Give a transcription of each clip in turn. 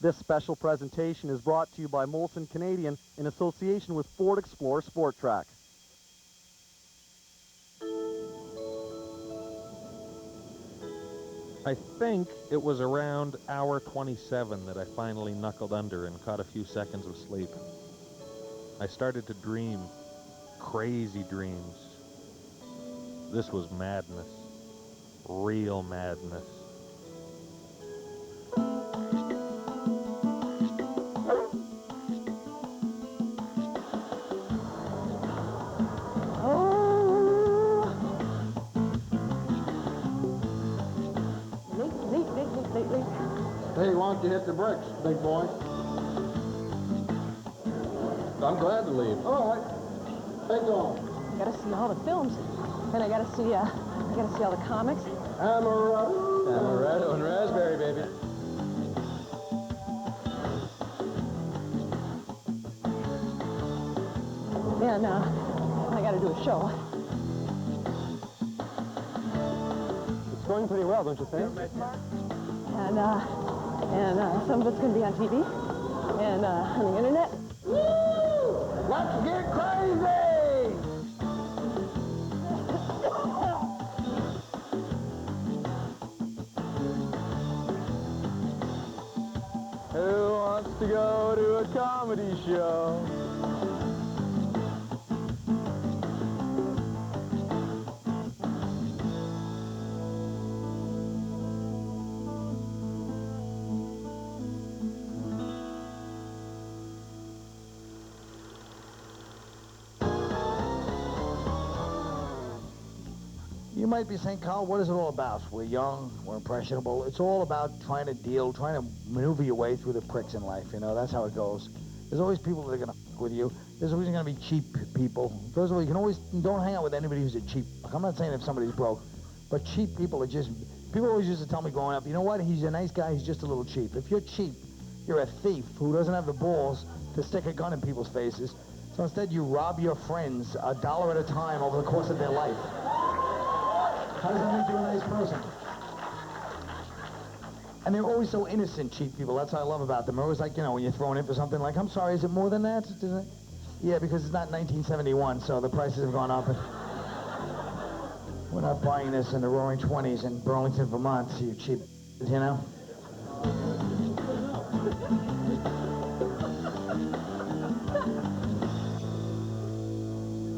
This special presentation is brought to you by Molson Canadian in association with Ford Explorer Sport Track. I think it was around hour 27 that I finally knuckled under and caught a few seconds of sleep. I started to dream crazy dreams. This was madness. Real madness. Hey, why don't you hit the bricks, big boy? I'm glad to leave. All right. Hey, go. I gotta see all the films, and I gotta see all the comics. Amaretto and raspberry, baby. And I gotta do a show. It's going pretty well, don't you think? And some of it's gonna be on TV and on the internet. Woo! Let's get crazy! Who wants to go to a comedy show? You might be saying, Carl, what is it all about? We're young, we're impressionable. It's all about trying to maneuver your way through the pricks in life, you know, that's how it goes. There's always people that are going to f with you. There's always going to be cheap people. First of all, don't hang out with anybody who's a cheap. I'm not saying if somebody's broke, but cheap people are just, people always used to tell me growing up, you know what, he's a nice guy, he's just a little cheap. If you're cheap, you're a thief who doesn't have the balls to stick a gun in people's faces. So instead, you rob your friends $1 at a time over the course of their life. How does that make you a nice person? And they're always so innocent, cheap people. That's what I love about them. They're always like, you know, when you're throwing in for something like, I'm sorry, is it more than that? Yeah, because it's not 1971, so the prices have gone up. We're not buying this in the roaring 20s in Burlington, Vermont, you cheap, you know?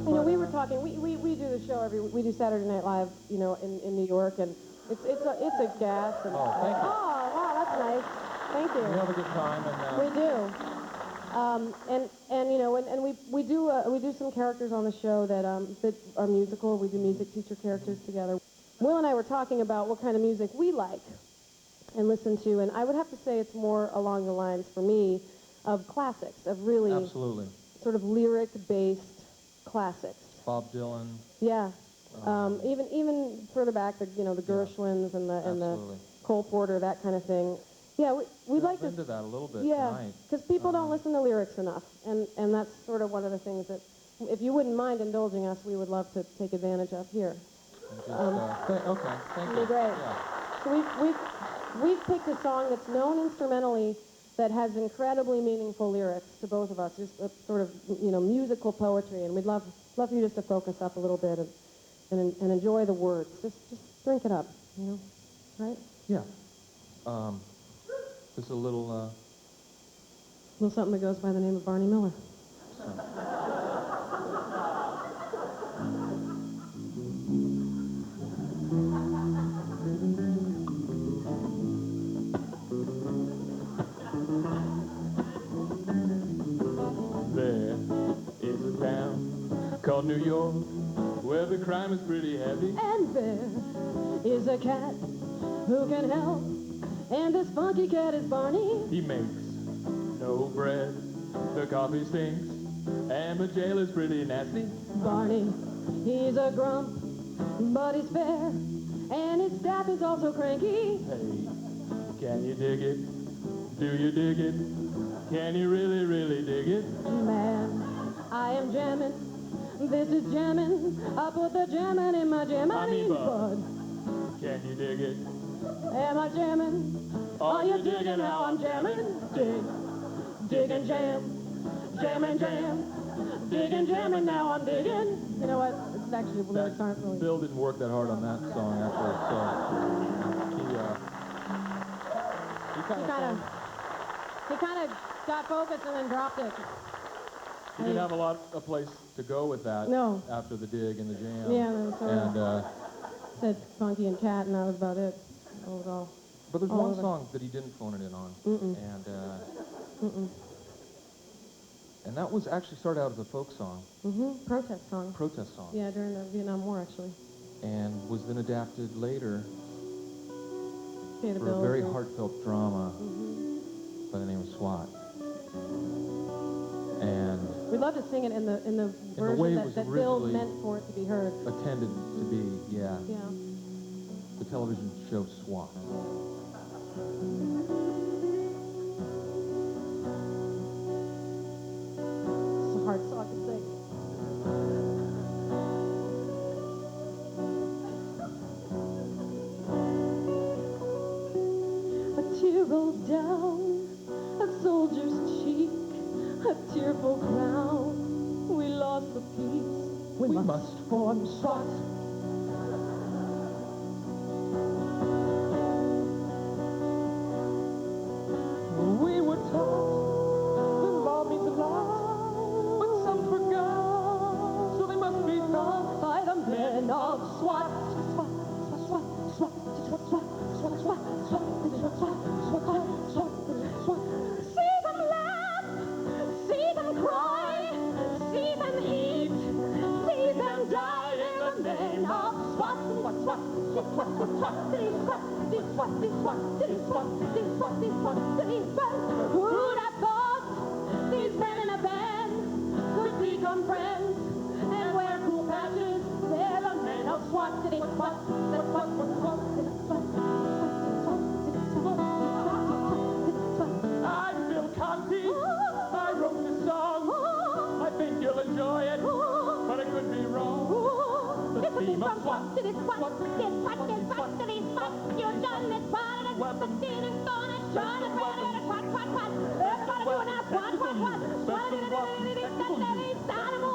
You know, we were talking. We do the show we do Saturday Night Live, you know, in New York, and it's a gas. And, Oh, thank you. Oh, wow, that's nice. Thank you. We have a good time, and We do. And you know, and we do some characters on the show that are musical. We do music teacher characters together. Will and I were talking about what kind of music we like and listen to, and I would have to say it's more along the lines for me of classics, of really absolutely. sort of lyric-based classics. Bob Dylan. Yeah. Even further back, the Gershwins and the Cole Porter, that kind of thing. Yeah, we'd like to into that a little bit tonight. Because people don't listen to lyrics enough, and that's sort of one of the things that, if you wouldn't mind indulging us, we would love to take advantage of here. Okay, thank you. Great. Yeah. So we've picked a song that's known instrumentally that has incredibly meaningful lyrics to both of us, just a sort of musical poetry, and we'd love for you just to focus up a little bit and enjoy the words. Just drink it up, right? Yeah. Just a little something that goes by the name of Barney Miller. There is a town called New York where the crime is pretty heavy. And there is a cat who can help, and this funky cat is Barney. He makes no bread, the coffee stinks, and the jail is pretty nasty. Barney, he's a grump, but he's fair, and his staff is also cranky. Hey, can you dig it? Do you dig it? Can you really, really dig it? Man, I am jamming. This is jamming. I put the jamming in my jamming bud. Can Can you dig it? Am I jamming? Are you digging how I'm jamming? Dig, dig and jam, jam and jam, dig and jam, and now I'm digging. You know what? It's actually the lyrics aren't really. Bill didn't work that hard on that song, actually, so He kind of got focused and then dropped it. he didn't have a place to go with that. No. After the dig and the jam. Yeah, so and said Funky and Cat, and that was about it. That was all. but there's all one over. song that he didn't phone it in on, and that was actually started out as a folk song, Protest song. protest song, Yeah, during the Vietnam War, actually. and was then adapted later Pay the for a bills very and- heartfelt drama by the name of SWAT. And We'd love to sing it in the the way version it was that Bill originally meant for it to be heard. attended to be, Yeah. the television show SWAT. It's a hard song to sing. A tear rolled down a soldier's cheek, a tearful crown. We lost the peace. We must form SWAT. We were taught the law means a lot, but some forgot, so they must be taught by the men of SWAT. SWAT, SWAT, SWAT, SWAT, SWAT, SWAT, SWAT, SWAT, SWAT, SWAT, SWAT, SWAT. See them laugh, see them cry, see them eat, see them die in the name of SWAT. SWAT, SWAT, SWAT, SWAT, SWAT, SWAT, SWAT, SWAT. Who'd have thought these men in a band could become friends and wear cool patches? They're the men of SWAT. SWAT, SWAT, SWAT, I'm Bill Conti. I wrote this song. I think you'll enjoy it, but it could be wrong. The theme of SWAT. You're done this part of the scene and gone and shot it. SWAT.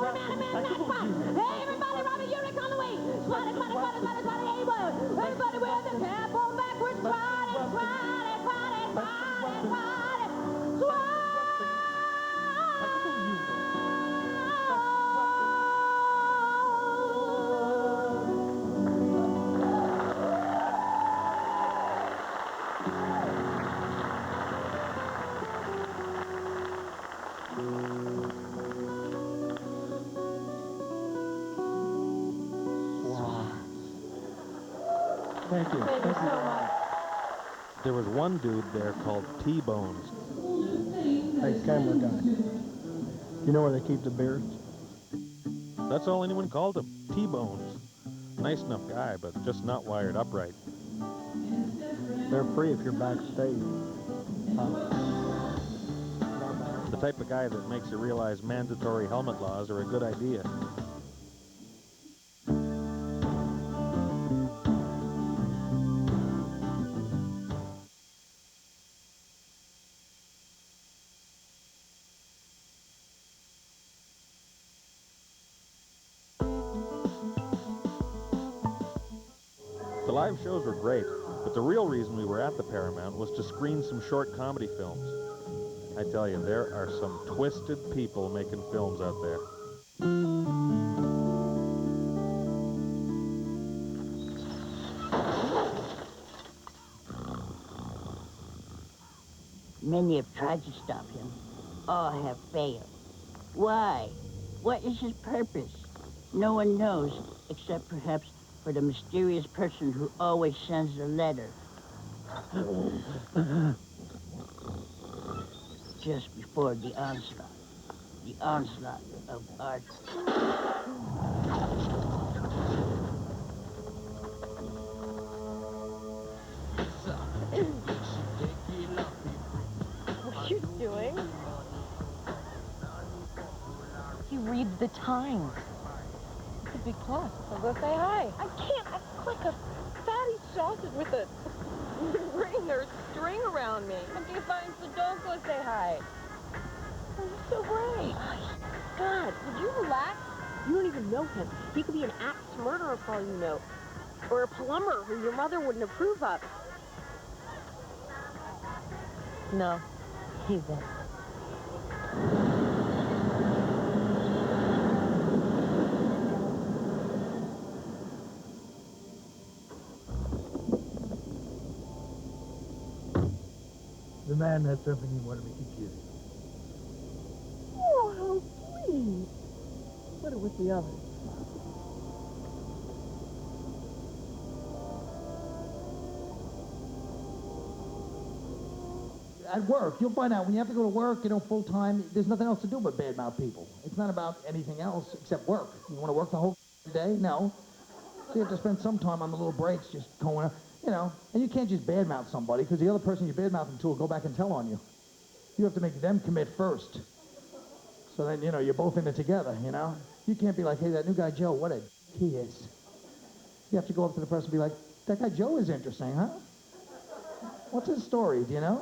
Everybody doing that SWAT. Hey, everybody, Robert Urich on the way. SWAT. Everybody wear the cap on backwards. SWAT. Thank you. Thank you so much. There was one dude there called T-Bones. Hey, camera guy. You know where they keep the beers? That's all anyone called him, T-Bones. Nice enough guy, but just not wired upright. They're free if you're backstage. The type of guy that makes you realize mandatory helmet laws are a good idea. The live shows were great, but the real reason we were at the Paramount was to screen some short comedy films. I tell you, there are some twisted people making films out there. Many have tried to stop him. All have failed. Why? What is his purpose? No one knows, except perhaps for the mysterious person who always sends the letter. Just before the onslaught of art. What are you doing? He reads the Times. It's a big plus. So go say hi. I can't. I'm like a fatty exhausted with a ring or string around me. Okay, fine, so don't go say hi. Oh, he's so great. God, would you relax? You don't even know him. He could be an axe murderer for all you know. Or a plumber who your mother wouldn't approve of. No, he won't. The man had something he wanted me to give you. Oh, how sweet. Put it with the others. At work, you'll find out when you have to go to work, full time, there's nothing else to do but badmouth people. It's not about anything else except work. You want to work the whole day? No. So you have to spend some time on the little breaks just going, and you can't just badmouth somebody because the other person you badmouth them to will go back and tell on you. You have to make them commit first. So then, you're both in it together, You can't be like, hey, that new guy Joe, what a he is. You have to go up to the person and be like, that guy Joe is interesting, huh? What's his story, do you know?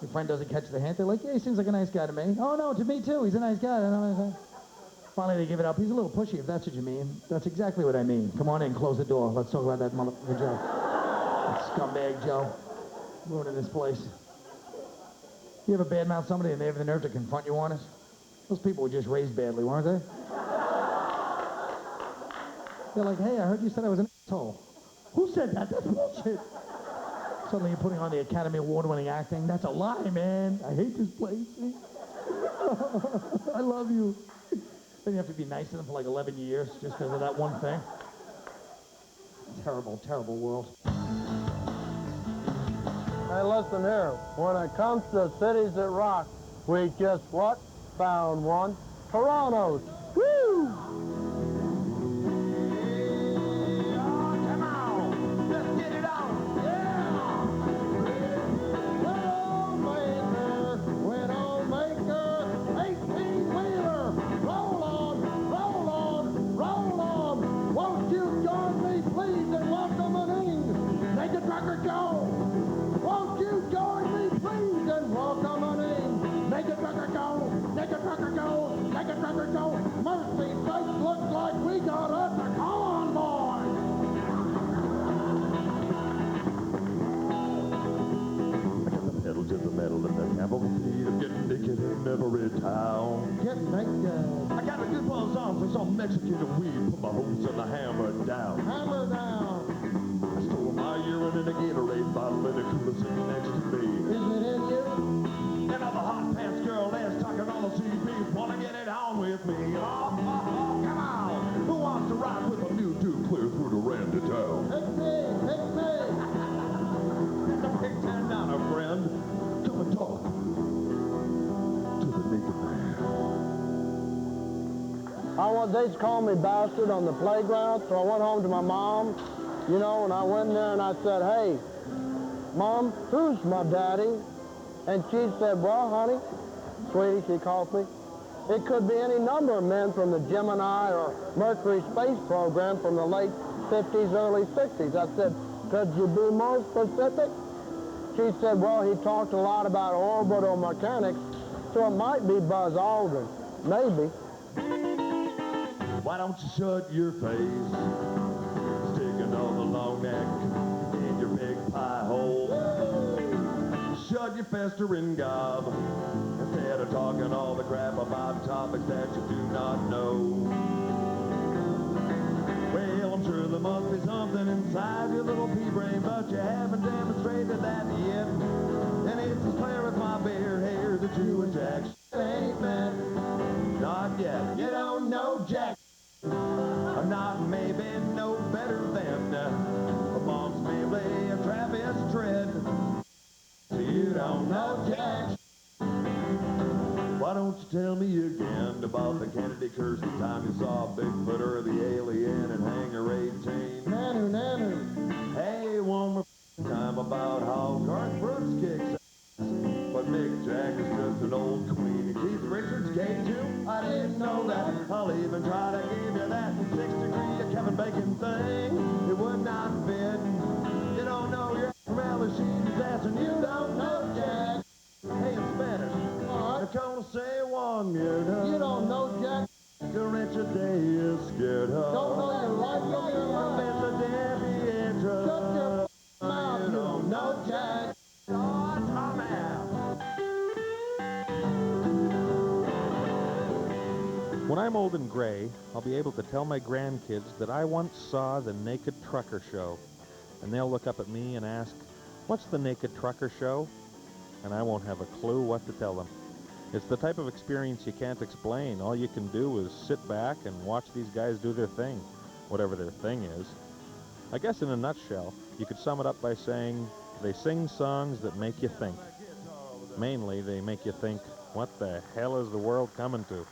Your friend doesn't catch the hint. They're like, yeah, he seems like a nice guy to me. Oh, no, to me, too. He's a nice guy. Finally, they give it up. He's a little pushy, if that's what you mean. That's exactly what I mean. Come on in, close the door. Let's talk about that motherfucker Joe. That scumbag Joe. Ruining this place. You ever badmouth somebody and they have the nerve to confront you on it? Those people were just raised badly, weren't they? They're like, hey, I heard you said I was an asshole. Who said that? That's bullshit. Suddenly you're putting on the Academy Award-winning acting. That's a lie, man. I hate this place. I love you. Then you have to be nice to them for like 11 years just because of that one thing. Terrible, terrible world. Hey, listen here. When it comes to cities that rock, we just what? Found one. Toronto's. Woo! Come on. Let's get it on. Widowmaker, 18-wheeler. Roll on, roll on, roll on. Won't you join me, please, and welcome an in. Make the trucker go. Won't you join me, please, and welcome an in. Make the trucker go, make the trucker go, make the trucker go. Mercy sakes, looks like we got us a Colin boy. Pedal to the metal and the cavalry of getting naked in every town. Getting naked. I got a good buzz on for some Mexican weed. Put my hose and the hammer down. Hammer down. I stole my urine in a Gatorade bottle and a cooler sitting next to me. Is it in you? And I'm a hot pants girl that's talking on the CB. Wanna get it on with me? Oh, come on. Who wants to ride with a new dude clear through the Randy town? Pick me, pick me. The pick 10 down, a friend. Come and talk to the naked man. They'd call me bastard on the playground, so I went home to my mom, and I went in there and I said, hey, Mom, who's my daddy? And she said, well, honey, sweetie, she calls me, it could be any number of men from the Gemini or Mercury space program from the late 50s, early 60s. I said, could you be more specific? She said, well, he talked a lot about orbital mechanics, so it might be Buzz Aldrin. Maybe. Why don't you shut your face? Sticking on the long neck in your big pie hole. Shut your festering gob instead of talking all the crap about topics that you do not know. Well, I'm sure there must be something inside your little pea brain, but you haven't demonstrated that yet. And it's as clear as my bare hair that you and Jack ain't met. Not yet. You don't know Jack. Or not maybe no better than Mom's Mabley and Travis Tritt. So you don't know Jack. Why don't you tell me again about the Kennedy curse, the time you saw Bigfoot or the alien in Hangar 18? Nanu, nanu. Hey, one more time about how Garth Brooks kicks. But Mick Jagger's just an old queen. And Keith Richards gay too? I didn't know that. I'll even try to give you that 6 degree of Kevin Bacon thing. It would not cotton bed. You don't know your umbrella, she's asking you don't know Jack. Hey, in Spanish, I'm gonna say one mierda. You don't know Jack. The wretched day is scared of. Don't know your life from your life. Better than the interest. Shut your mouth. You don't know Jack. Oh, Tommy. When I'm old and gray, I'll be able to tell my grandkids that I once saw the Naked Trucker Show. And they'll look up at me and ask, "What's the Naked Trucker Show?" And I won't have a clue what to tell them. It's the type of experience you can't explain. All you can do is sit back and watch these guys do their thing, whatever their thing is. I guess in a nutshell, you could sum it up by saying they sing songs that make you think. Mainly, they make you think, what the hell is the world coming to?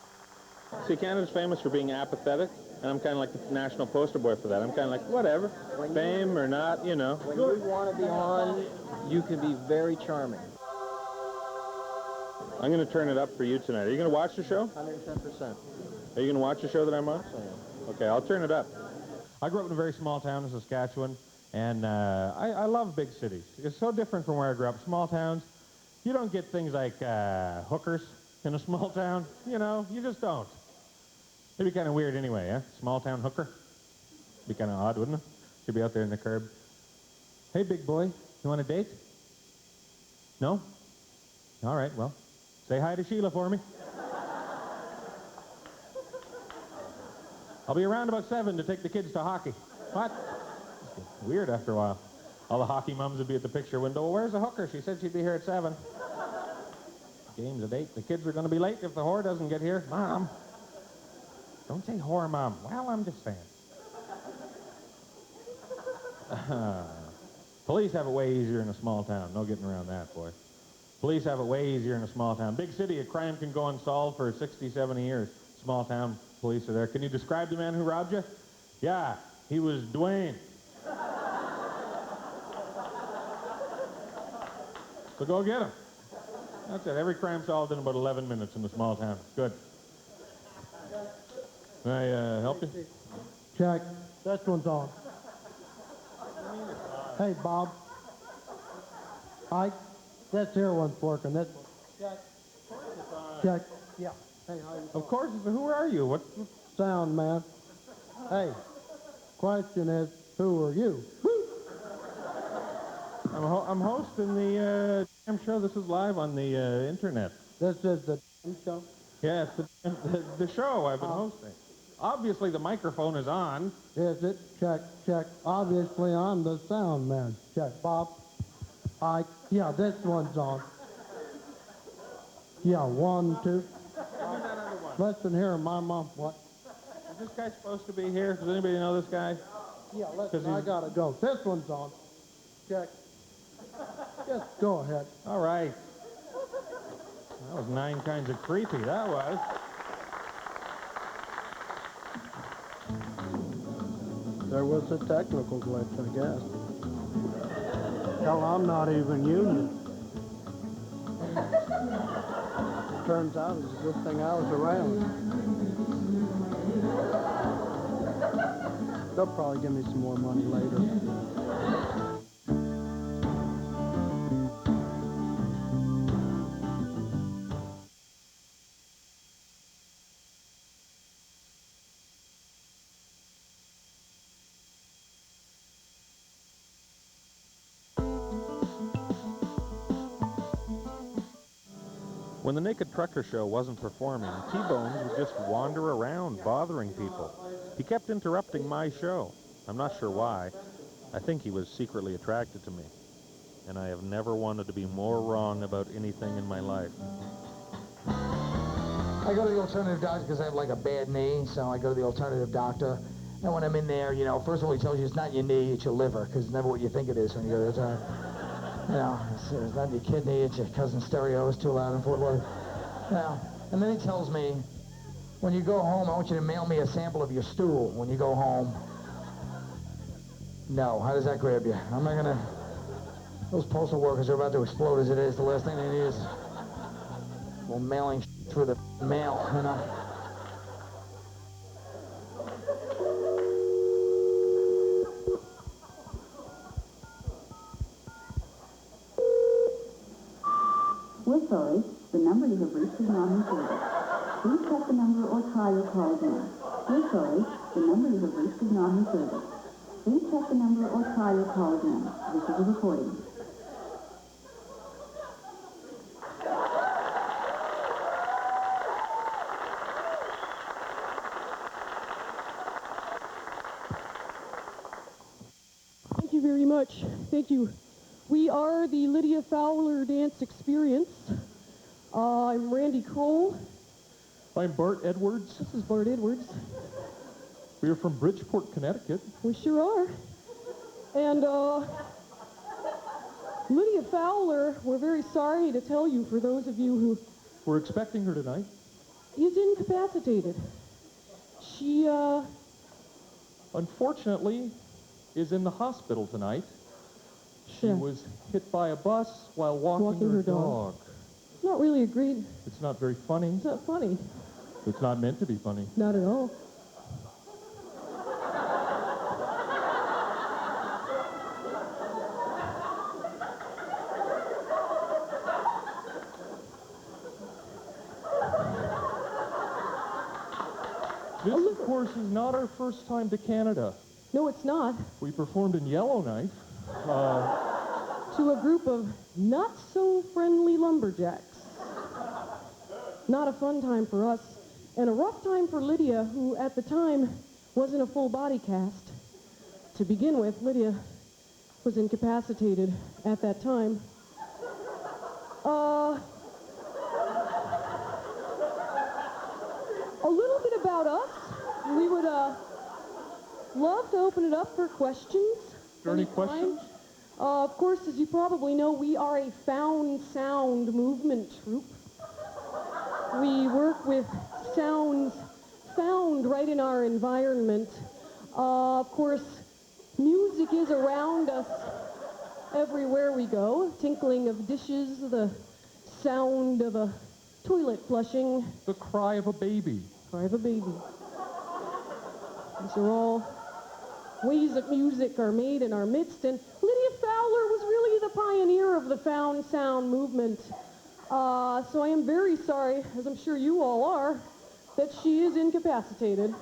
See, Canada's famous for being apathetic, and I'm kind of like the national poster boy for that. I'm kind of like, whatever, fame or not, you know. When you want to be on, you can be very charming. I'm going to turn it up for you tonight. Are you going to watch the show? 110%. Are you going to watch the show that I'm on? I am. Okay, I'll turn it up. I grew up in a very small town in Saskatchewan, and I love big cities. It's so different from where I grew up. Small towns, you don't get things like hookers in a small town. You know, you just don't. It'd be kind of weird anyway, eh? Small town hooker. Be kind of odd, wouldn't it? She'd be out there in the curb. Hey, big boy, you want a date? No? All right, well, say hi to Sheila for me. I'll be around about 7 to take the kids to hockey. What? Weird after a while. All the hockey mums would be at the picture window. Well, where's the hooker? She said she'd be here at 7. Game's at 8. The kids are going to be late if the whore doesn't get here. Mom. Don't say whore, Mom. Well, I'm just saying. Police have it way easier in a small town. No getting around that, boy. Police have it way easier in a small town. Big city, a crime can go unsolved for 60, 70 years. Small town, police are there. Can you describe the man who robbed you? Yeah, he was Dwayne. So go get him. That's it. Every crime solved in about 11 minutes in the small town. Good. Can I help you? Check. This one's on. Hey, Bob. Ike, this here one's working. This one. Check. Check. Yeah. Hey, how you Of course. Who are you? What? sound, man? Hey, question is, who are you? I'm hosting the damn show. This is live on the internet. This is the show? Yeah, it's the show I've been hosting. Obviously, the microphone is on. Is it? Check, check. Obviously, I'm the sound man. Check. Bob. Ike. Yeah, this one's on. Yeah, 1, 2. Listen here, my mom. What? Is this guy supposed to be here? Does anybody know this guy? Yeah, listen, I gotta go. This one's on. Check. Just go ahead. All right. That was 9 kinds of creepy, that was. There was a technical glitch, I guess. Hell, I'm not even union. Turns out it's a good thing I was around. They'll probably give me some more money later. When the Naked Trucker Show wasn't performing, T-Bones would just wander around bothering people. He kept interrupting my show. I'm not sure why. I think he was secretly attracted to me. And I have never wanted to be more wrong about anything in my life. I go to the alternative doctor because I have like a bad knee, so I go to the alternative doctor. And when I'm in there, you know, first of all, he tells you it's not your knee, it's your liver, because it's never what you think it is when you go to the alternative. You know, it's not your kidney, it's your cousin's stereo, it's too loud in Fort Worth. You know, and then he tells me, when you go home, I want you to mail me a sample of your stool when you go home. No, how does that grab you? I'm not gonna, those postal workers are about to explode as it is. The last thing they need is, well, mailing through the mail, you know. sorry. The number you have reached is not in service. Please check the number or try your call again. We're sorry. The number you have reached is not in service. Please check the number or try your call again. This is a recording. Thank you very much. Thank you. We are the Lydia Fowler Dance Experience. I'm Randy Kroll. I'm Bart Edwards. This is Bart Edwards. We are from Bridgeport, Connecticut. We sure are. And Lydia Fowler, we're very sorry to tell you, for those of you who... We're expecting her tonight. is incapacitated. She, unfortunately, is in the hospital tonight. She was hit by a bus while walking her dog. It's not really a great... It's not very funny. It's not funny. It's not meant to be funny. Not at all. This, of course, is not our first time to Canada. No, it's not. We performed in Yellowknife. To a group of not-so-friendly lumberjacks. Not a fun time for us, and a rough time for Lydia, who at the time wasn't a full body cast. To begin with, Lydia was incapacitated at that time. A little bit about us. We would love to open it up for questions. Are there any questions? Of course, as you probably know, we are a found sound movement troupe. We work with sounds found right in our environment. Of course, music is around us everywhere we go. Tinkling of dishes, the sound of a toilet flushing. The cry of a baby. Cry of a baby. These are all ways that music are made in our midst, and Lydia Fowler was really the pioneer of the found sound movement. So I am very sorry, as I'm sure you all are, that she is incapacitated.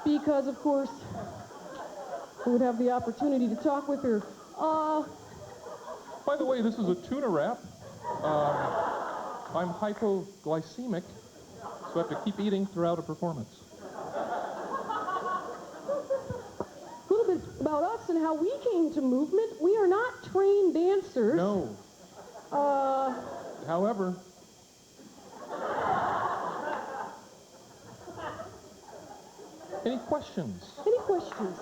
Because, of course, we would have the opportunity to talk with her. By the way, this is a tuna wrap. I'm hypoglycemic, so I have to keep eating throughout a performance. A little bit about us and how we came to movement. We are not trained dancers. No. However, any questions? Any questions?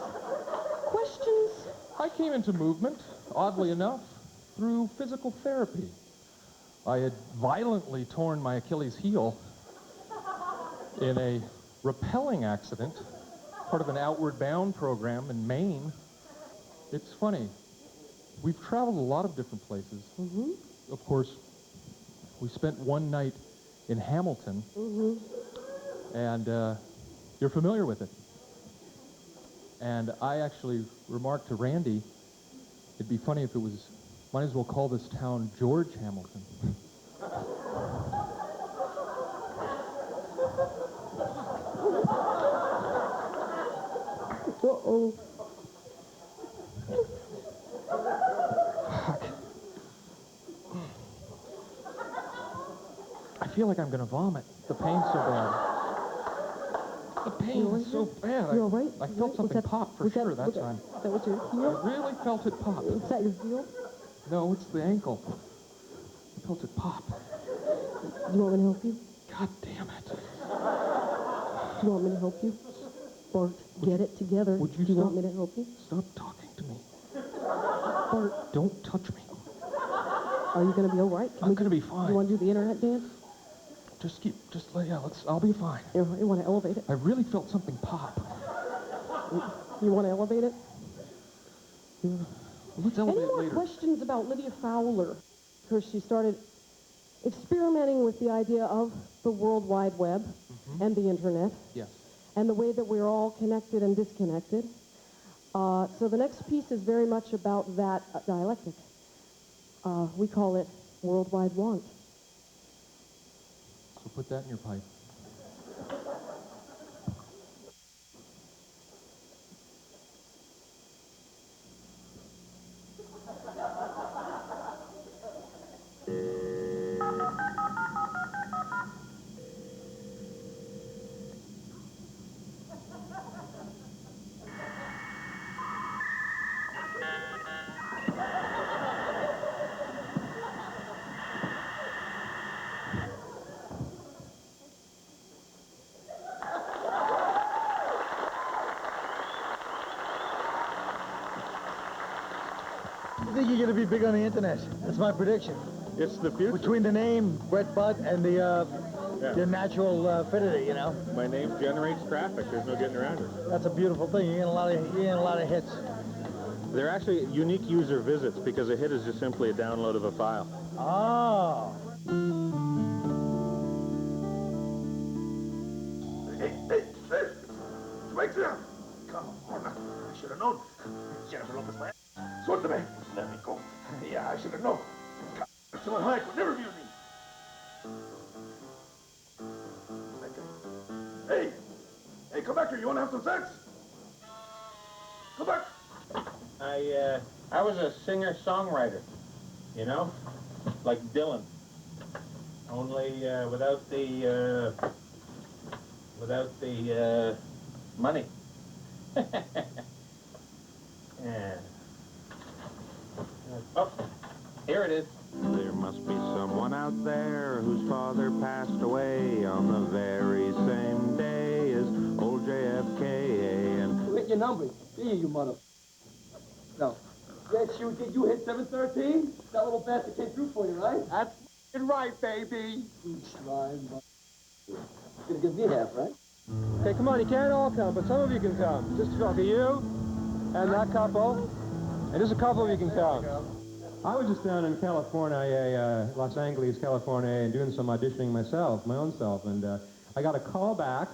Questions? I came into movement, oddly enough, through physical therapy. I had violently torn my Achilles heel in a rappelling accident, part of an outward bound program in Maine. It's funny. We've traveled a lot of different places. Mm-hmm. Of course, we spent one night in Hamilton, and you're familiar with it. And I actually remarked to Randy, it'd be funny if it was, might as well call this town George Hamilton. Uh-oh. Fuck. I feel like I'm gonna vomit. The pain's so bad. The pain is so bad. You all right? I felt something pop for sure that time. That was your heel? I really felt it pop. Is that your heel? No, it's the ankle. I felt it pop. Do you want me to help you? God damn it. Do you want me to help you? Bart, get it together. Would you Do you stop? want me to help you? Stop talking to me. Bart, don't touch me. Are you going to be all right? I'm going to be fine. You want to do the internet dance? I'll be fine. You want to elevate it? I really felt something pop. You want to elevate it? Let's elevate Any it more later. questions about Lydia Fowler? Because she started experimenting with the idea of the World Wide Web and the internet. Yes. And the way that we're all connected and disconnected. So the next piece is very much about that dialectic. We call it worldwide want. So put that in your pipe. I think you're going to be big on the internet. That's my prediction. It's the future. Between the name, Brett Butt, and the natural affinity, you know. My name generates traffic. There's no getting around it. That's a beautiful thing. You're getting a lot of hits. They're actually unique user visits because a hit is just simply a download of a file. Oh. Hey. Zwic down. Come on. I should have known. Jennifer Lopez, man. Suéltame. Let me go. Yeah, I should have known. Someone high could never be with me. Hey, come back here. You want to have some sex? Come back. I was a singer-songwriter, you know, like Dylan. Only without the money. Yeah. Oh, here it is. There must be someone out there whose father passed away on the very same day as old JFK and... You hit your number. Yeah, you mother... No. Yes, you did. You hit 713? That little bastard came through for you, right? That's right, baby. You slime. You're gonna give me half, right? Okay, come on, you can't all come, but some of you can come. Just okay, you and that couple, and just a couple of you can come. I was just down in California, Los Angeles, California, and doing some auditioning myself, my own self, and I got a call back,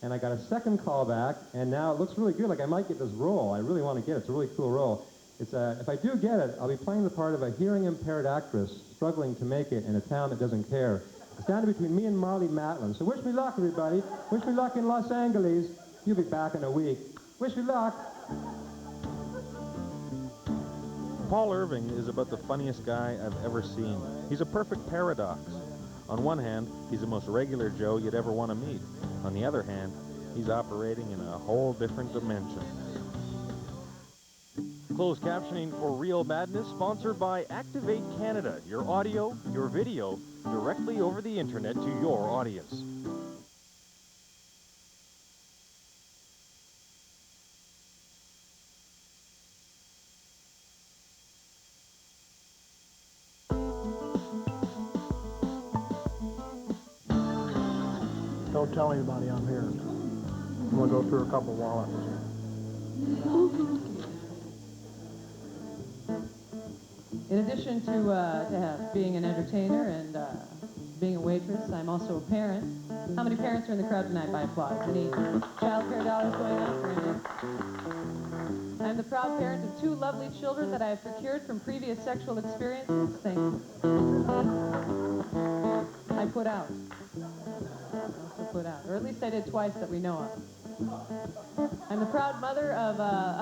and I got a second call back, and now it looks really good. Like I might get this role. I really want to get it. It's a really cool role. It's if I do get it, I'll be playing the part of a hearing-impaired actress struggling to make it in a town that doesn't care. It's down between me and Marley Matlin. So wish me luck, everybody. Wish me luck in Los Angeles. You'll be back in a week. Wish me luck. Paul Irving is about the funniest guy I've ever seen. He's a perfect paradox. On one hand, he's the most regular Joe you'd ever want to meet. On the other hand, he's operating in a whole different dimension. Closed captioning for Real Madness, sponsored by Activate Canada. Your audio, your video, directly over the internet to your audience. Don't tell anybody I'm here. I'm going to go through a couple wallets. In addition to being an entertainer and being a waitress, I'm also a parent. How many parents are in the crowd tonight by applause? Any child care dollars going out for any? I'm the proud parent of 2 lovely children that I have procured from previous sexual experiences. Thank you. I put out. Also put out. Or at least I did twice that we know of. I'm the proud mother of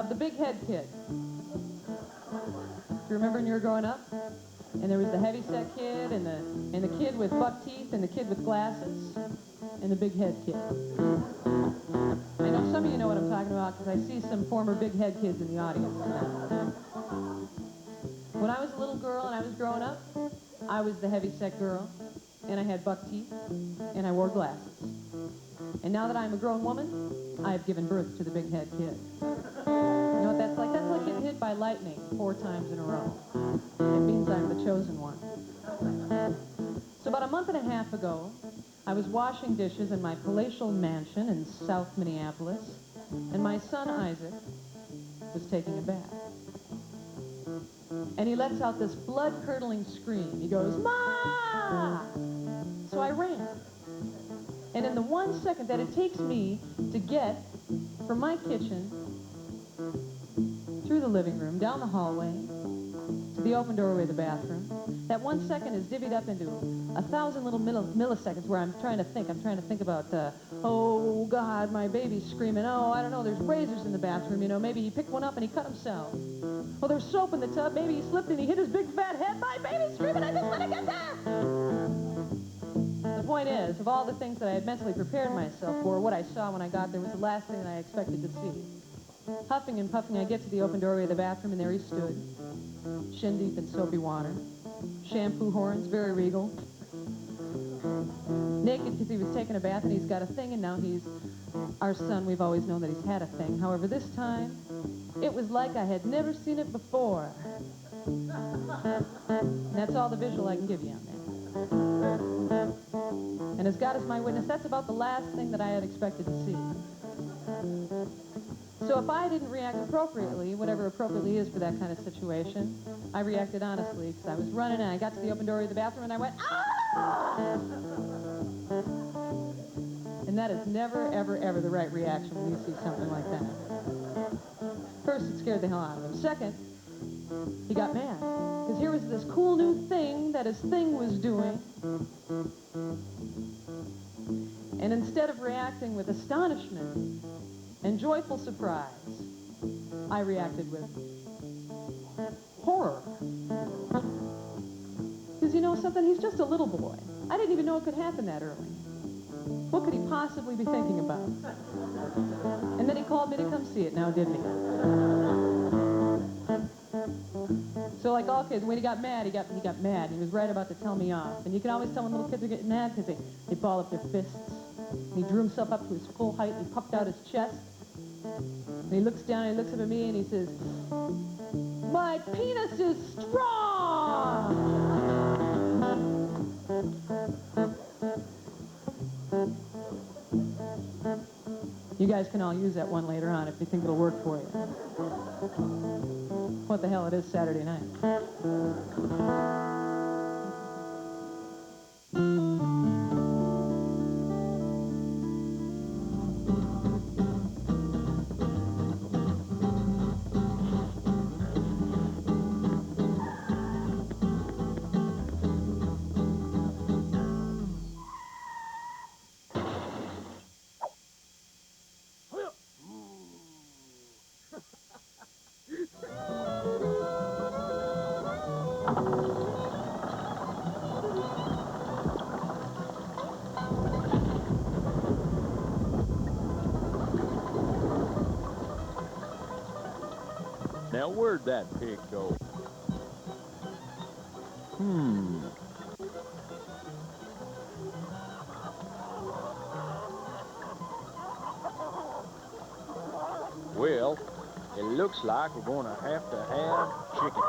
the big head kid. Do you remember when you were growing up? And there was the heavyset kid, and the kid with buck teeth, and the kid with glasses, and the big head kid. I know some of you know what I'm talking about because I see some former big head kids in the audience tonight. When I was a little girl and I was growing up, I was the heavyset girl, and I had buck teeth, and I wore glasses. And now that I'm a grown woman, I have given birth to the big head kid. You know what that's like? That's like getting hit by lightning 4 times in a row. It means I'm the chosen one. So about a month and a half ago, I was washing dishes in my palatial mansion in South Minneapolis, and my son Isaac was taking a bath. And he lets out this blood-curdling scream. He goes, "Ma!" So I ran. And in the 1 second that it takes me to get from my kitchen through the living room, down the hallway, to the open doorway of the bathroom. That 1 second is divvied up into 1,000 little milliseconds where I'm trying to think. I'm trying to think about, oh, God, my baby's screaming. Oh, I don't know, there's razors in the bathroom, you know. Maybe he picked one up and he cut himself. Oh, there's soap in the tub. Maybe he slipped and he hit his big fat head. My baby's screaming. I just want to get there. The point is, of all the things that I had mentally prepared myself for, what I saw when I got there was the last thing that I expected to see. Huffing and puffing, I get to the open doorway of the bathroom, and there he stood, shin deep in soapy water, shampoo horns, very regal, naked because he was taking a bath and he's got a thing, and now he's our son. We've always known that he's had a thing. However, this time, it was like I had never seen it before. And that's all the visual I can give you on that. And as God is my witness, that's about the last thing that I had expected to see. So if I didn't react appropriately, whatever appropriately is for that kind of situation, I reacted honestly because I was running and I got to the open doorway of the bathroom and I went, ah! And that is never, ever, ever the right reaction when you see something like that. First, it scared the hell out of him. Second, he got mad because here was this cool new thing that his thing was doing. And instead of reacting with astonishment and joyful surprise, I reacted with horror. Because you know something? He's just a little boy. I didn't even know it could happen that early. What could he possibly be thinking about? And then he called me to come see it now, didn't he? So like all kids, when he got mad, he got mad. He was right about to tell me off. And you can always tell when little kids are getting mad because they ball up their fists. And he drew himself up to his full height and he puffed out his chest. And he looks down and he looks up at me and he says, "My penis is strong!" You guys can all use that one later on if you think it'll work for you. What the hell, it is Saturday night. Now, where'd that pig go? Well, it looks like we're going to have chicken.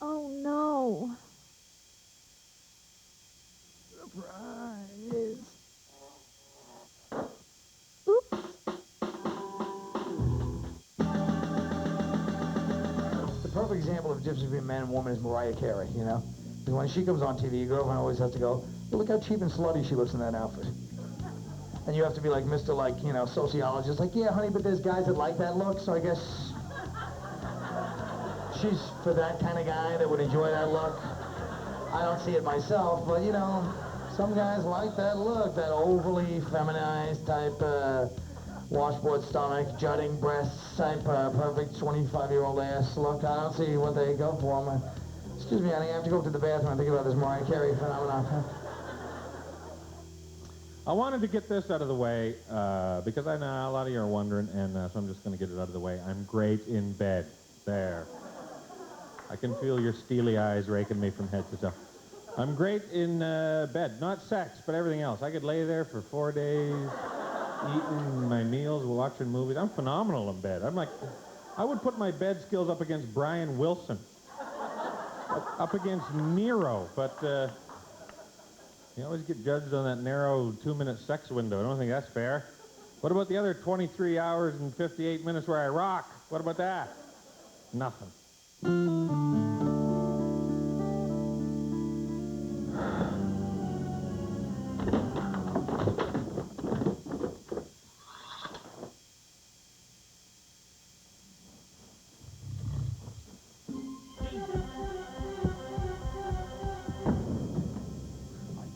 Oh, no. Surprise. Oops. The perfect example of a difference between man and woman is Mariah Carey, you know? Because when she comes on TV, your girlfriend always has to go, "Well, look how cheap and slutty she looks in that outfit." And you have to be like Mr. like, you know, sociologist, like, "Yeah, honey, but there's guys that like that look, so I guess she's for that kind of guy that would enjoy that look." I don't see it myself, but, you know, some guys like that look, that overly feminized type, washboard stomach, jutting breasts type, perfect 25-year-old ass look. I don't see what they go for. Excuse me, honey, I have to go up to the bathroom and think about this Mariah Carey phenomenon. I wanted to get this out of the way because I know a lot of you are wondering, and so I'm just going to get it out of the way. I'm great in bed. There. I can feel your steely eyes raking me from head to toe. I'm great in bed. Not sex, but everything else. I could lay there for 4 days, eating my meals, watching movies. I'm phenomenal in bed. I'm like, I would put my bed skills up against Brian Wilson, up against Nero, but you always get judged on that narrow 2-minute sex window. I don't think that's fair. What about the other 23 hours and 58 minutes where I rock? What about that? Nothing. I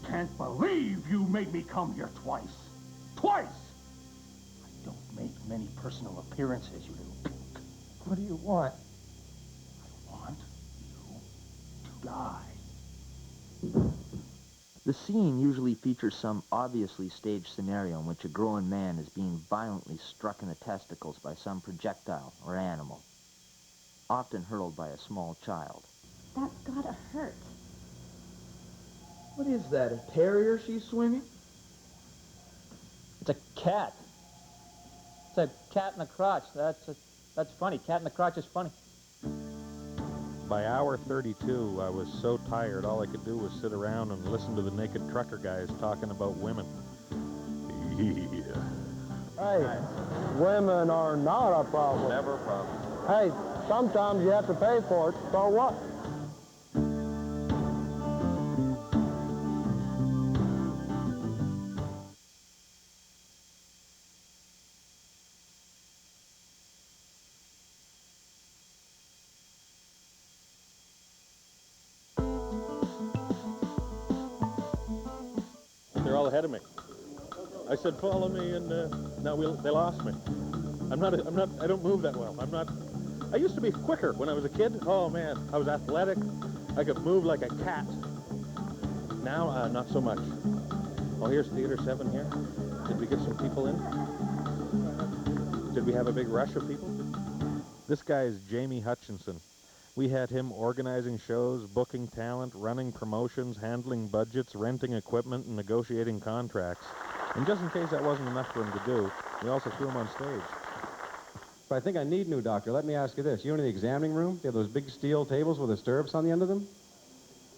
can't believe you made me come here twice. Twice! I don't make many personal appearances, you little pink. What do you want? I want you to die. The scene usually features some obviously staged scenario in which a grown man is being violently struck in the testicles by some projectile or animal, often hurled by a small child. That's gotta hurt. What is that, a terrier she's swinging? It's a cat. It's a cat in the crotch. That's funny. Cat in the crotch is funny. By hour 32, I was so tired, all I could do was sit around and listen to the naked trucker guys talking about women. Yeah. Hey, women are not a problem. Never a problem. Hey, sometimes you have to pay for it, so what? They're all ahead of me. I said, follow me, and now they lost me. I don't move that well. I used to be quicker when I was a kid. Oh man, I was athletic. I could move like a cat. Now, not so much. Oh, here's Theater 7 here. Did we get some people in? Did we have a big rush of people? This guy is Jamie Hutchison. We had him organizing shows, booking talent, running promotions, handling budgets, renting equipment, and negotiating contracts. And just in case that wasn't enough for him to do, we also threw him on stage. But I think I need new, doctor. Let me ask you this. You know in the examining room, they have those big steel tables with the stirrups on the end of them?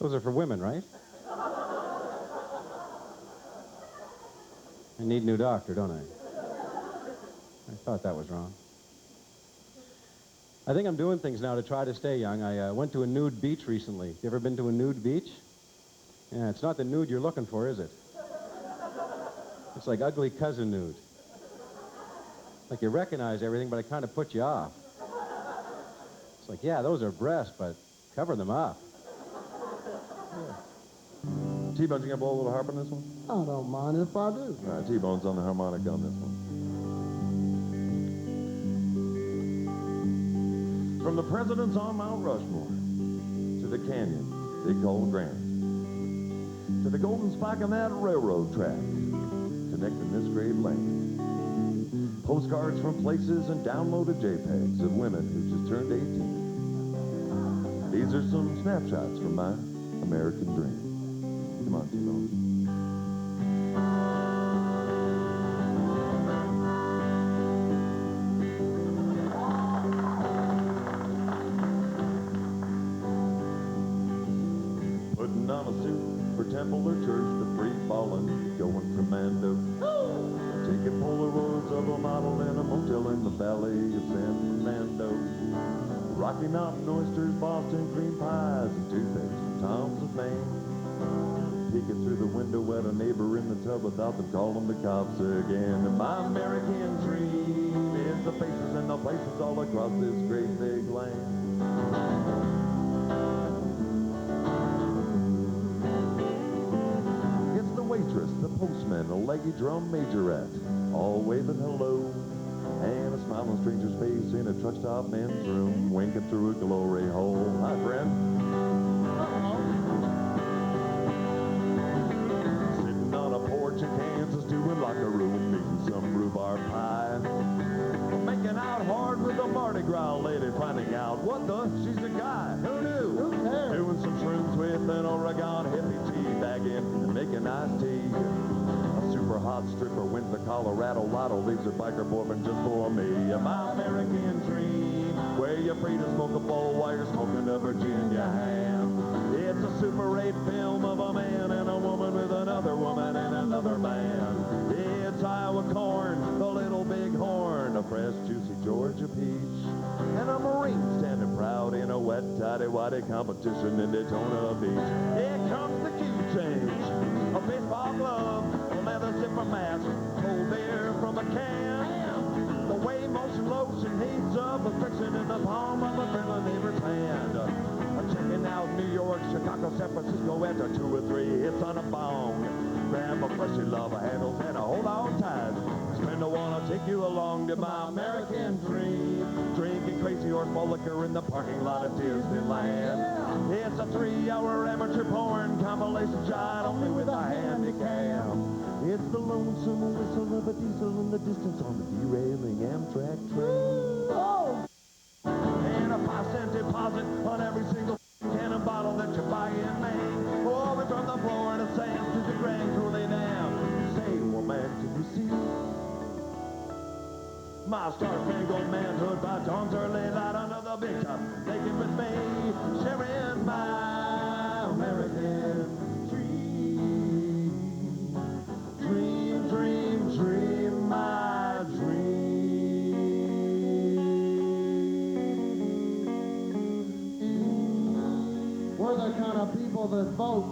Those are for women, right? I need new doctor, don't I? I thought that was wrong. I think I'm doing things now to try to stay young. I went to a nude beach recently. You ever been to a nude beach? Yeah, it's not the nude you're looking for, is it? It's like ugly cousin nude. Like you recognize everything, but it kind of puts you off. It's like, yeah, those are breasts, but cover them up. T-Bones, you gonna blow a little harp on this one? I don't mind if I do. All right, T-Bone's on the harmonica on this one. From the presidents on Mount Rushmore, to the canyon they call Grand, to the golden spike on that railroad track, connecting this great land. Postcards from places and downloaded JPEGs of women who just turned 18. These are some snapshots from my American dream. Come on, T-Bone. Putting on a suit for temple or church, the free falling, going commando. Taking Polaroids of a model in a motel in the valley of San Fernando. Rocky Mountain oysters, Boston cream pies, and toothpicks from Tom's of Maine. Peeking through the window at a neighbor in the tub without them calling the cops again. And my American dream is the faces and the places all across this great big land. Waitress, the postman, a leggy drum majorette, all waving hello, and a smiling stranger's face in a truck stop men's room, winking through a glory hole. Hi, friend. Sitting on a porch in Kansas, doing locker room, eating some rhubarb pie, making out hard with a Mardi Gras lady, finding out what the she's a guy. Who knew? Who cares? Doing some shrooms with an Oregon hippie tea bagging and making iced tea. A super hot stripper wins the Colorado Lotto, leaves her biker boyfriend just for me. My American dream, where you're free to smoke a bowl while you're smoking a Virginia ham. It's a Super 8 film of a man and a woman with another woman and another man. It's Iowa corn, the this juicy Georgia peach. And a Marine standing proud in a wet, tighty-whitey competition in Daytona Beach. Here comes the cue change. A baseball glove, a leather zipper mask, cold beer from a can. The way motion lotion heats up a friction in the palm of a friendly neighbor's hand. Checking out New York, Chicago, San Francisco after 2 or 3 hits on a bong. Grab a freshly lava handles and a hold on tight. Spend I wanna take you along to my American dream. Drinking crazy horse malt liquor in the parking lot of Disneyland. It's a 3-hour amateur porn compilation shot only with a handicap. It's the lonesome whistle of a diesel in the distance on the derailing Amtrak train. Oh! And a 5-cent deposit on every single cannon bottle that you buy in Maine. All the way from the Florida sands to the Grand Coleen Dam. Say, woman, can you see my star-spangled manhood by dawn's early light under the big top? Take it with me, sharing my American dream. Dream, dream, dream, my dream. We're the kind of people that vote.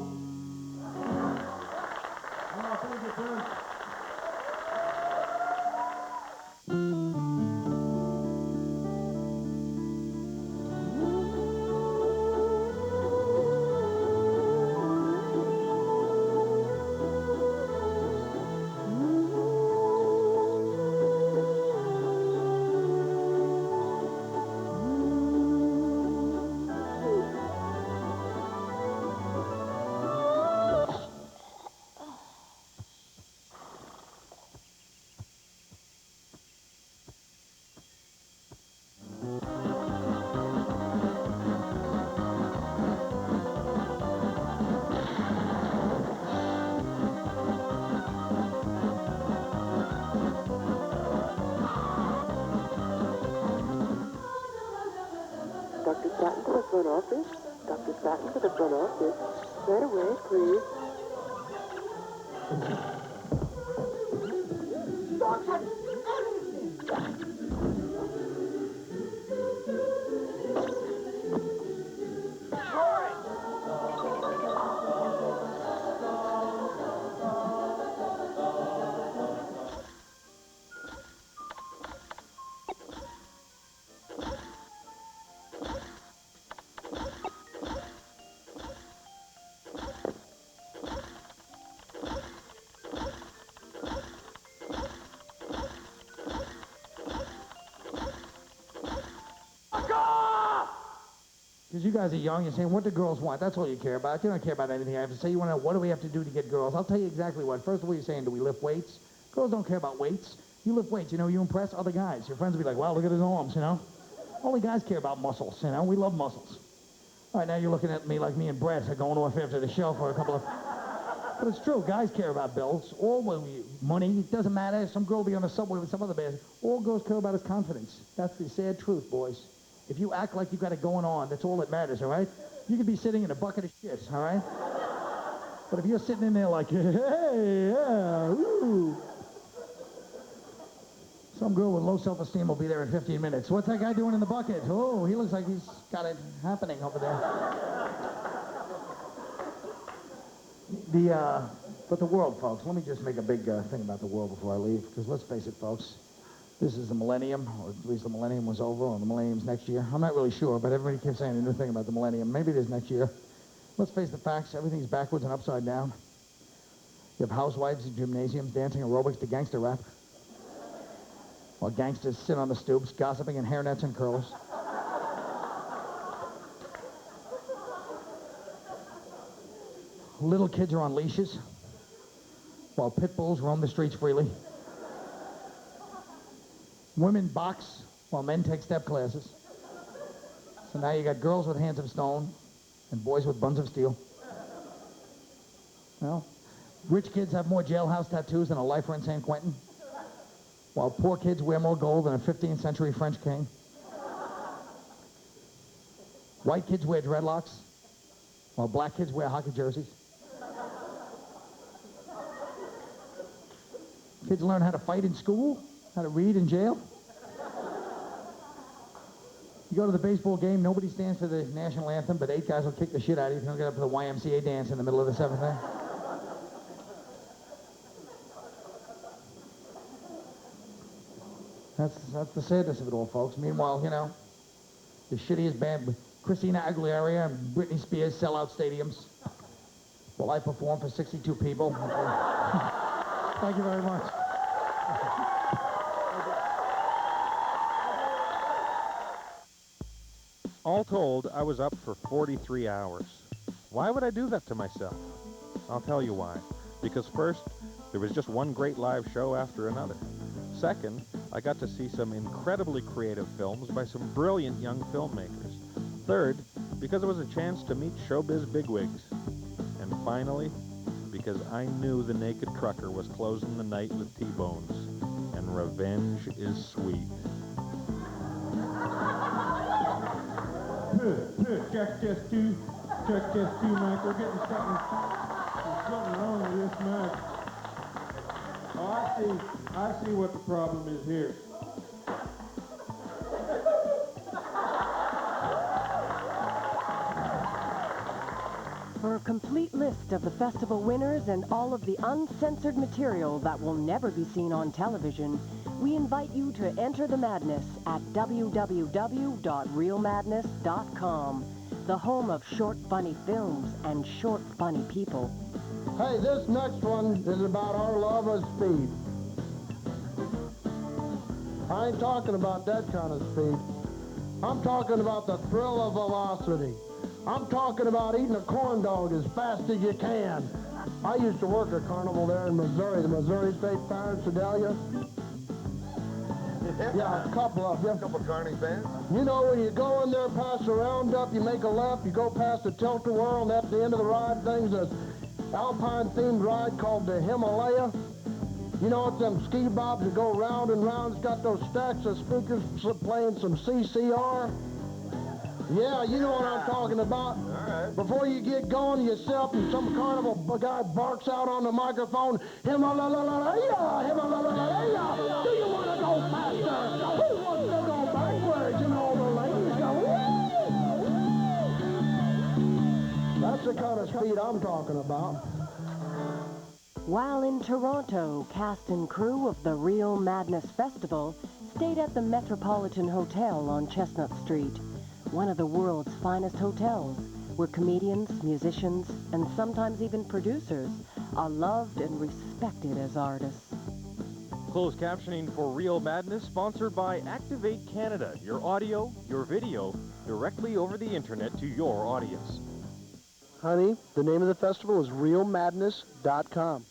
Oh, thank you, Brent. Dr. Staton to the front office. Dr. Staton to the front office. Right away, please. Because you guys are young, you're saying, what do girls want? That's all you care about. You don't care about anything I have to say. You want to know, what do we have to do to get girls? I'll tell you exactly what. First of all, you're saying, do we lift weights? Girls don't care about weights. You lift weights, you know, you impress other guys. Your friends will be like, wow, look at his arms, you know? Only guys care about muscles, you know? We love muscles. All right, now you're looking at me like me and Brent are going off after the show for a couple of... But it's true, guys care about bills. All money, it doesn't matter. Some girl will be on the subway with some other man. All girls care about is confidence. That's the sad truth, boys. If you act like you got it going on, that's all that matters, all right? You could be sitting in a bucket of shit, all right? But if you're sitting in there like, hey, yeah, woo. Some girl with low self-esteem will be there in 15 minutes. What's that guy doing in the bucket? Oh, he looks like he's got it happening over there. But the world, folks, let me just make a big thing about the world before I leave, because let's face it, folks, this is the millennium, or at least the millennium was over, or the millennium's next year. I'm not really sure, but everybody keeps saying a new thing about the millennium. Maybe it is next year. Let's face the facts. Everything's backwards and upside down. You have housewives in gymnasiums dancing aerobics to gangster rap, while gangsters sit on the stoops gossiping in hairnets and curlers. Little kids are on leashes, while pit bulls roam the streets freely. Women box while men take step classes. So now you got girls with hands of stone and boys with buns of steel. Well, rich kids have more jailhouse tattoos than a lifer in San Quentin, while poor kids wear more gold than a 15th century French king. White kids wear dreadlocks, while black kids wear hockey jerseys. Kids learn how to fight in school, how to read in jail. You go to the baseball game, nobody stands for the national anthem, but 8 guys will kick the shit out of you if you don't get up for the YMCA dance in the middle of the 7th inning. That's the sadness of it all, folks. Meanwhile, you know, the shittiest band, Christina Aguilera and Britney Spears sell out stadiums. Well, I perform for 62 people. Thank you very much. All told, I was up for 43 hours. Why would I do that to myself? I'll tell you why. Because first, there was just one great live show after another. Second, I got to see some incredibly creative films by some brilliant young filmmakers. Third, because it was a chance to meet showbiz bigwigs. And finally, because I knew the Naked Trucker was closing the night with T-Bones. And revenge is sweet. Check test 2. Check test 2, Mike. We're getting something wrong with this mic. Oh, I see what the problem is here. For a complete list of the festival winners and all of the uncensored material that will never be seen on television, we invite you to enter the madness at www.realmadness.com, the home of short, funny films and short, funny people. Hey, this next one is about our love of speed. I ain't talking about that kind of speed. I'm talking about the thrill of velocity. I'm talking about eating a corn dog as fast as you can. I used to work a carnival there in Missouri, the Missouri State Fair in Sedalia. Yeah, a couple of them. A couple of carny fans. You know, when you go in there past the roundup, you make a left, you go past the tilt-a-whirl, and at the end of the ride, thing's an alpine-themed ride called the Himalaya. You know, it's them ski bobs that go round and round. It's got those stacks of speakers playing some CCR. Yeah, you know what I'm talking about. All right. Before you get going yourself and some carnival guy barks out on the microphone, Himalaya, Himalaya, do you want to go faster? Who wants to go backwards? And all the ladies go, woo! That's the kind of speed I'm talking about. While in Toronto, cast and crew of the Real Madness Festival stayed at the Metropolitan Hotel on Chestnut Street, one of the world's finest hotels, where comedians, musicians, and sometimes even producers are loved and respected as artists. Closed captioning for Real Madness, sponsored by Activate Canada. Your audio, your video, directly over the internet to your audience. Honey, the name of the festival is realmadness.com.